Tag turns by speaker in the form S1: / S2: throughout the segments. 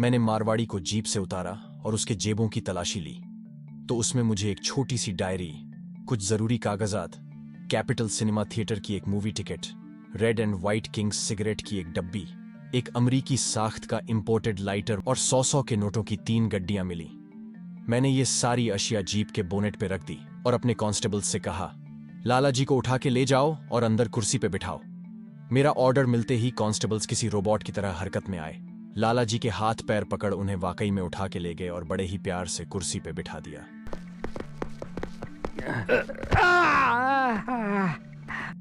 S1: मैंने मारवाड़ी को जीप से उतारा और उसके जेबों की तलाशी ली तो उसमें मुझे एक छोटी सी डायरी, कुछ जरूरी कागजात, कैपिटल सिनेमा थिएटर की एक movie ticket, red and white Kings cigarette की एक डब्बी, एक अमरीकी साख्त का इंपोर्टेड लाइटर और 100 के नोटों की 3 गड्डियां मिली। मैंने ये सारी अशिया जीप के बोनेट पे रख दी और अपने कांस्टेबल से कहा, लाला जी को उठा के ले जाओ और अंदर कुर्सी पे बिठाओ। मेरा ऑर्डर मिलते ही कांस्टेबल्स किसी रोबोट की तरह हरकत में आए। लाला जी के हाथ पैर पकड़ उन्हें वाकई में उठा के ले गए और बड़े ही प्यार से कुर्सी पे बिठा दिया।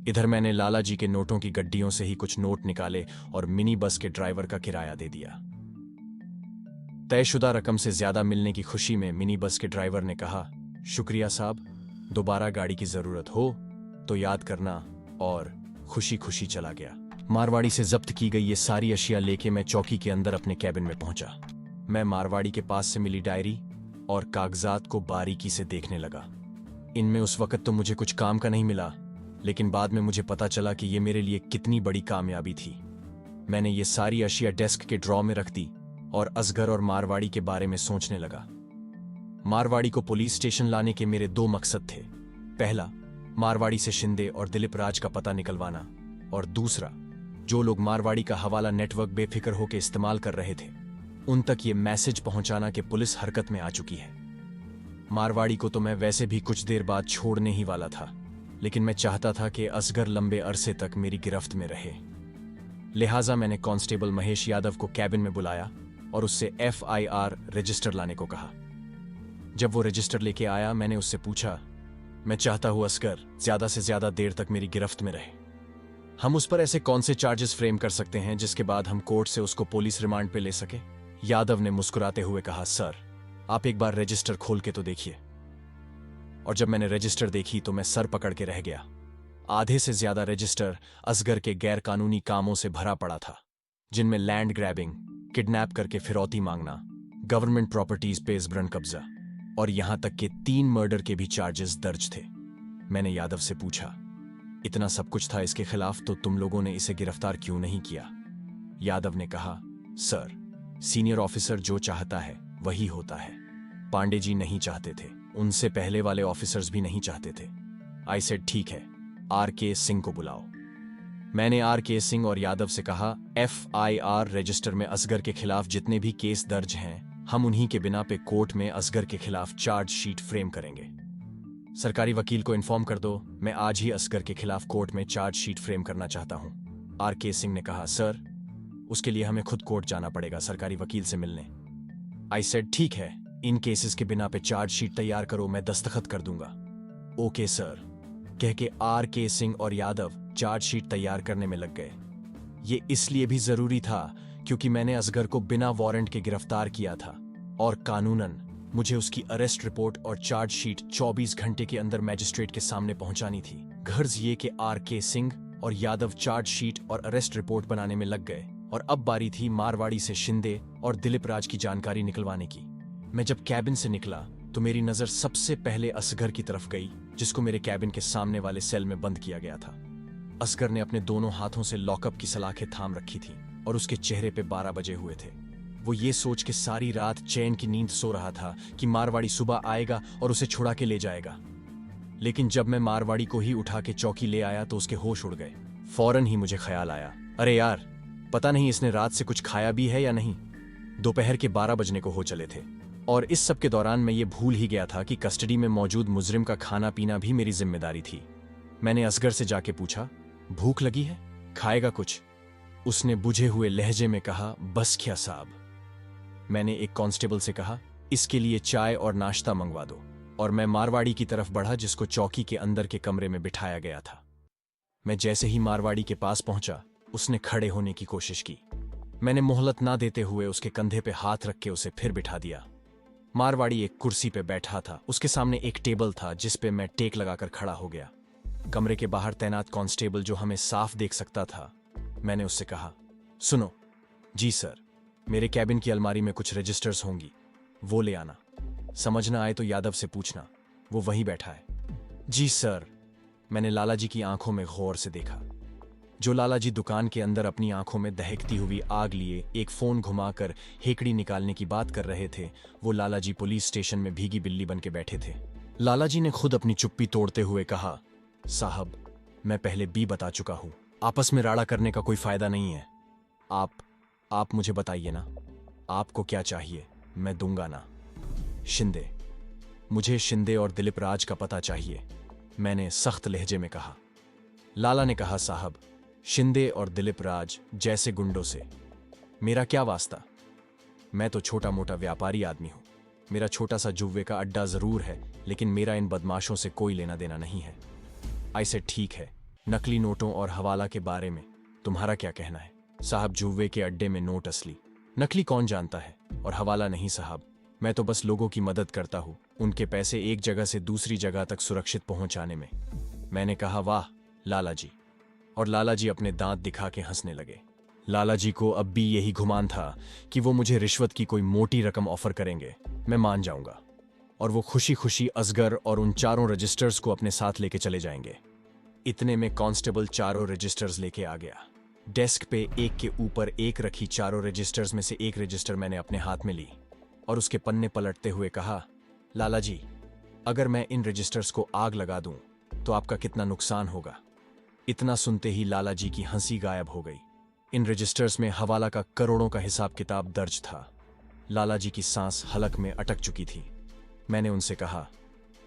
S1: इधर मैंने लाला जी के नोटों की गड्डियों से ही कुछ नोट निकाले और मिनी बस के ड्राइवर का किराया दे दिया। तयशुदा रकम से ज्यादा मिलने की खुशी में मिनी बस के ड्राइवर ने कहा, शुक्रिया साहब, दोबारा गाड़ी की जरूरत हो तो याद करना, और खुशी खुशी चला गया। मारवाड़ी से जब्त की गई ये सारी अशिया लेके मैं चौकी के अंदर अपने कैबिन में पहुंचा। मैं मारवाड़ी के पास से मिली डायरी और कागजात को बारीकी से देखने लगा। इनमें उस वक्त तो मुझे कुछ काम का नहीं मिला, लेकिन बाद में मुझे पता चला कि ये मेरे लिए कितनी बड़ी कामयाबी थी। मैंने ये सारी अशिया डेस्क के ड्रॉ में रख दी और असगर और मारवाड़ी के बारे में सोचने लगा। मारवाड़ी को पुलिस स्टेशन लाने के मेरे 2 मकसद थे। पहला, मारवाड़ी से शिंदे और दिलीप राज का पता निकलवाना, और दूसरा, जो लोग मारवाड़ी का हवाला नेटवर्क बेफिक्र होकर इस्तेमाल कर रहे थे उन तक ये मैसेज पहुंचाना कि पुलिस हरकत में आ चुकी है। मारवाड़ी को तो मैं वैसे भी कुछ देर बाद छोड़ने ही वाला था, लेकिन मैं चाहता था कि असगर लंबे अरसे तक मेरी गिरफ्त में रहे। लिहाजा मैंने कांस्टेबल महेश यादव को कैबिन में बुलाया और उससे FIR रजिस्टर लाने को कहा। जब वो रजिस्टर लेके आया, मैंने उससे पूछा, मैं चाहता हूं असगर ज्यादा से ज्यादा देर तक मेरी गिरफ्त में रहे। हम उस पर ऐसे कौन से चार्जेस फ्रेम कर सकते हैं जिसके बाद हम कोर्ट से उसको पुलिस रिमांड पे ले सके? यादव ने मुस्कुराते हुए कहा, सर, आप एक बार रजिस्टर खोल के तो देखिए। और जब मैंने रजिस्टर देखी तो मैं सर पकड़ के रह गया। आधे से ज्यादा रजिस्टर असगर के गैर कानूनी कामों से भरा पड़ा था, जिनमें लैंड ग्रैबिंग, किडनैप करके फिरौती मांगना, गवर्नमेंट प्रॉपर्टीज पे इजब्रन कब्जा और यहां तक कि 3 मर्डर के भी चार्जेस दर्ज थे। मैंने यादव से पूछा, इतना सब कुछ था इसके खिलाफ तो तुम लोगों ने इसे गिरफ्तार क्यों नहीं किया? यादव ने कहा, सर, सीनियर ऑफिसर जो चाहता है वही होता है। पांडे जी नहीं चाहते थे, उनसे पहले वाले ऑफिसर्स भी नहीं चाहते थे। आई सेड, ठीक है, RK सिंह को बुलाओ। मैंने RK सिंह और यादव से कहा, FIR रजिस्टर में असगर के खिलाफ जितने भी केस दर्ज हैं, हम उन्हीं के बिना पे कोर्ट में असगर के खिलाफ चार्ज शीट फ्रेम करेंगे। सरकारी वकील को इन्फॉर्म कर दो, मैं आज ही असगर के खिलाफ कोर्ट में चार्ज शीट फ्रेम करना चाहता हूं। RK सिंह ने कहा, सर, उसके लिए हमें खुद कोर्ट जाना पड़ेगा सरकारी वकील से मिलने। आई सेड, ठीक है, इन केसेस के बिना पे चार्ज शीट तैयार करो, मैं दस्तखत कर दूंगा। ओके सर, कह के RK सिंह और यादव चार्ज शीट तैयार करने में लग गए। ये इसलिए भी जरूरी था क्योंकि मैंने असगर को बिना वारंट के गिरफ्तार किया था और कानूनन मुझे उसकी अरेस्ट रिपोर्ट और चार्ज शीट 24 घंटे के अंदर मैजिस्ट्रेट के सामने पहुंचानी थी। गर्ज ये कि RK सिंह और यादव चार्ज शीट और अरेस्ट रिपोर्ट बनाने में लग गए और अब बारी थी मारवाड़ी से शिंदे और दिलीप राज की जानकारी निकलवाने की। मैं जब कैबिन से निकला तो मेरी नजर सबसे पहले असगर की तरफ गई, जिसको मेरे कैबिन के सामने वाले सेल में बंद किया गया था। असगर ने अपने दोनों हाथों से लॉकअप की सलाखें थाम रखी थी और उसके चेहरे पे 12 बजे हुए थे। वो ये सोच के सारी रात चैन की नींद सो रहा था कि मारवाड़ी सुबह आएगा और उसे छुड़ा के ले जाएगा। लेकिन जब मैं मारवाड़ी को ही उठा के चौकी ले आया तो उसके होश उड़ गए। फौरन ही मुझे ख्याल आया, अरे यार, पता नहीं इसने रात से कुछ खाया भी है या नहीं। दोपहर के 12 बजने को हो चले थे और इस सब के दौरान मैं ये भूल ही गया था कि कस्टडी में मौजूद मुजरिम का खाना पीना भी मेरी जिम्मेदारी थी। मैंने असगर से जाके पूछा, भूख लगी है, खाएगा कुछ? उसने बुझे हुए लहजे में कहा, बस क्या साहब। मैंने एक कांस्टेबल से कहा, इसके लिए चाय और नाश्ता मंगवा दो, और मैं मारवाड़ी की तरफ बढ़ा जिसको चौकी के अंदर के कमरे में बिठाया गया था। मैं जैसे ही मारवाड़ी के पास पहुंचा, उसने खड़े होने की कोशिश की। मैंने मोहलत ना देते हुए उसके कंधे पे हाथ रख के उसे फिर बिठा दिया। मारवाड़ी एक कुर्सी पे बैठा था, उसके सामने एक टेबल था जिस पे मैं टेक लगाकर खड़ा हो गया। कमरे के बाहर तैनात कांस्टेबल जो हमें साफ देख सकता था, मैंने उससे कहा, सुनो। जी सर, मेरे कैबिन की अलमारी में कुछ रजिस्टर्स होंगी, वो ले आना। समझ ना आए तो यादव से पूछना, वो वहीं बैठा है। जी सर। मैंने लाला जी की आंखों में गौर से देखा। जो लालाजी दुकान के अंदर अपनी आंखों में दहकती हुई आग लिए एक फोन घुमाकर हेकड़ी निकालने की बात कर रहे थे, वो लालाजी पुलिस स्टेशन में भीगी बिल्ली बन के बैठे थे। लालाजी ने खुद अपनी चुप्पी तोड़ते हुए कहा, साहब, मैं पहले भी बता चुका हूं, आपस में राड़ा करने का कोई फायदा नहीं है। आप मुझे बताइए ना, आपको क्या चाहिए, मैं दूंगा ना। शिंदे, मुझे शिंदे और दिलीप राज का पता चाहिए, मैंने सख्त लहजे में कहा। लाला ने कहा, साहब, शिंदे और दिलीप राज जैसे गुंडों से मेरा क्या वास्ता? मैं तो छोटा मोटा व्यापारी आदमी हूं। मेरा छोटा सा जुव्वे का अड्डा जरूर है, लेकिन मेरा इन बदमाशों से कोई लेना देना नहीं है। ऐसे ठीक है, नकली नोटों और हवाला के बारे में तुम्हारा क्या कहना है? साहब, जुव्वे के अड्डे में नोट असली, नकली कौन जानता है, और हवाला नहीं साहब। मैं तो बस लोगों की मदद करता हूं, उनके पैसे एक जगह से दूसरी जगह तक सुरक्षित पहुंचाने में। मैंने कहा, वाह लालाजी, और लालाजी अपने दांत दिखा के हंसने लगे। लालाजी को अब भी यही गुमान था कि वो मुझे रिश्वत की कोई मोटी रकम ऑफर करेंगे, मैं मान जाऊंगा, और वो खुशी खुशी असगर और उन चारों रजिस्टर्स को अपने साथ लेके चले जाएंगे। इतने में कांस्टेबल चारों रजिस्टर्स लेके आ गया। डेस्क पे एक के ऊपर एक रखी चारों रजिस्टर्स में से एक रजिस्टर मैंने अपने हाथ में ली और उसके पन्ने पलटते हुए कहा, लालाजी, अगर मैं इन रजिस्टर्स को आग लगा दूं तो आपका कितना नुकसान होगा? इतना सुनते ही लालाजी की हंसी गायब हो गई। इन रजिस्टर्स में हवाला का करोड़ों का हिसाब किताब दर्ज था। लालाजी की सांस हलक में अटक चुकी थी। मैंने उनसे कहा,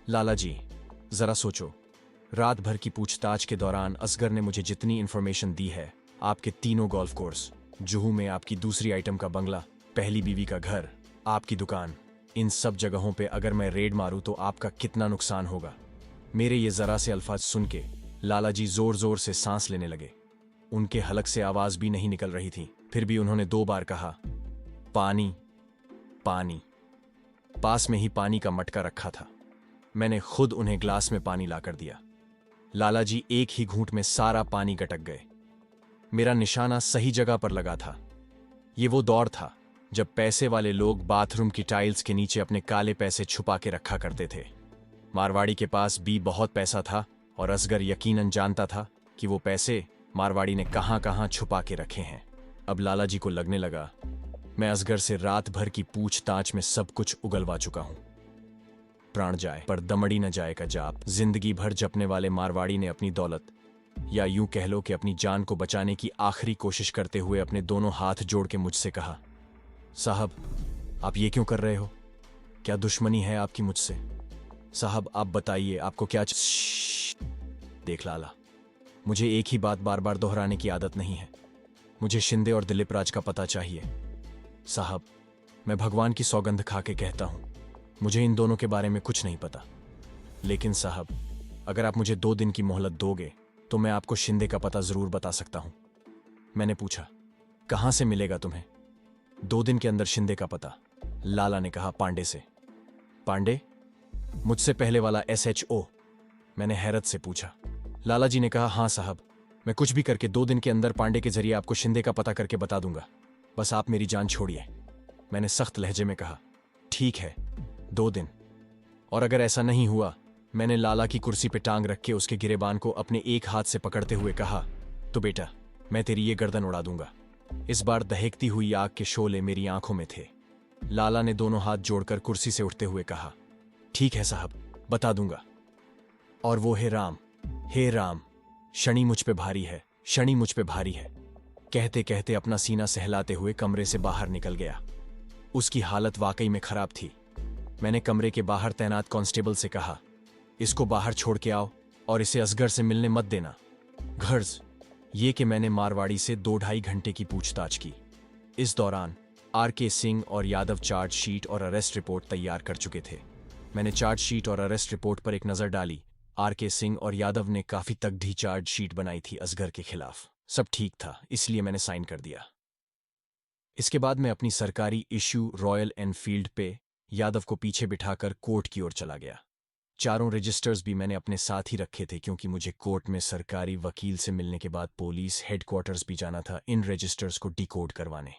S1: लालाजी, जरा सोचो, रात भर की पूछताछ के दौरान असगर ने मुझे जितनी इंफॉर्मेशन दी है, आपके तीनों गोल्फ कोर्स, जुहू में आपकी दूसरी आइटम का बंगला, पहली बीवी का घर, आपकी दुकान, इन सब जगहों पे अगर मैं रेड मारूं तो आपका कितना नुकसान होगा? मेरे ये जरा से अल्फाज सुन के लालाजी जोर जोर से सांस लेने लगे। उनके हलक से आवाज भी नहीं निकल रही थी। फिर भी उन्होंने 2 बार कहा, पानी, पानी। पास में ही पानी का मटका रखा था। मैंने खुद उन्हें ग्लास में पानी लाकर दिया। लालाजी एक ही घूंट में सारा पानी गटक गए। मेरा निशाना सही जगह पर लगा था। ये वो दौर था जब पैसे वाले लोग बाथरूम की टाइल्स के नीचे अपने काले पैसे छुपा के रखा करते थे। मारवाड़ी के पास भी बहुत पैसा था और असगर यकीनन जानता था कि वो पैसे मारवाड़ी ने कहां कहां छुपा के रखे हैं। अब लालाजी को लगने लगा, मैं असगर से रात भर की पूछताछ में सब कुछ उगलवा चुका हूं। प्राण जाए पर दमड़ी न जाए का जाप जिंदगी भर जपने वाले मारवाड़ी ने अपनी दौलत, या यूं कह लो कि अपनी जान को बचाने की आखिरी कोशिश करते हुए अपने दोनों हाथ जोड़ के मुझसे कहा, साहब, आप ये क्यों कर रहे हो? क्या दुश्मनी है आपकी मुझसे? साहब, आप बताइए, आपको क्या देख लाला, मुझे एक ही बात बार बार दोहराने की आदत नहीं है। मुझे शिंदे और दिलीप राज का पता चाहिए। साहब, मैं भगवान की सौगंध खा के कहता हूं, मुझे इन दोनों के बारे में कुछ नहीं पता। लेकिन साहब, अगर आप मुझे 2 दिन की मोहलत दोगे तो मैं आपको शिंदे का पता जरूर बता सकता हूं। मैंने पूछा, कहां से मिलेगा तुम्हें 2 दिन के अंदर शिंदे का पता? लाला ने कहा, पांडे से। पांडे? मुझसे पहले वाला SHO? मैंने हैरत से पूछा। लालाजी ने कहा, हां साहब, मैं कुछ भी करके 2 दिन के अंदर पांडे के जरिए आपको शिंदे का पता करके बता दूंगा, बस आप मेरी जान छोड़िए। मैंने सख्त लहजे में कहा, ठीक है, 2 दिन। और अगर ऐसा नहीं हुआ, मैंने लाला की कुर्सी पे टांग रख के उसके गिरेबान को अपने एक हाथ से पकड़ते हुए कहा, तो बेटा, मैं तेरी ये गर्दन उड़ा दूंगा। इस बार दहकती हुई आग के शोले मेरी आंखों में थे। लाला ने दोनों हाथ जोड़कर कुर्सी से उठते हुए कहा, ठीक है साहब, बता दूंगा। और वो हे राम, शनि मुझ पे भारी है, शनि मुझ पे भारी है, कहते कहते अपना सीना सहलाते हुए कमरे से बाहर निकल गया। उसकी हालत वाकई में खराब थी। मैंने कमरे के बाहर तैनात कांस्टेबल से कहा, इसको बाहर छोड़ के आओ और इसे असगर से मिलने मत देना। गर्ज ये कि मैंने मारवाड़ी से 2-2.5 घंटे की पूछताछ की। इस दौरान RK सिंह और यादव चार्जशीट और अरेस्ट रिपोर्ट तैयार कर चुके थे। मैंने चार्जशीट और अरेस्ट रिपोर्ट पर एक नजर डाली। RK सिंह और यादव ने काफी तगड़ी चार्जशीट बनाई थी असगर के खिलाफ। सब ठीक था, इसलिए मैंने साइन कर दिया। इसके बाद मैं अपनी सरकारी इश्यू रॉयल एनफील्ड पे यादव को पीछे बिठाकर कोर्ट की ओर चला गया। चारों रजिस्टर्स भी मैंने अपने साथ ही रखे थे, क्योंकि मुझे कोर्ट में सरकारी वकील से मिलने के बाद पुलिस हेडक्वार्टर्स भी जाना था इन रजिस्टर्स को डिकोड करवाने।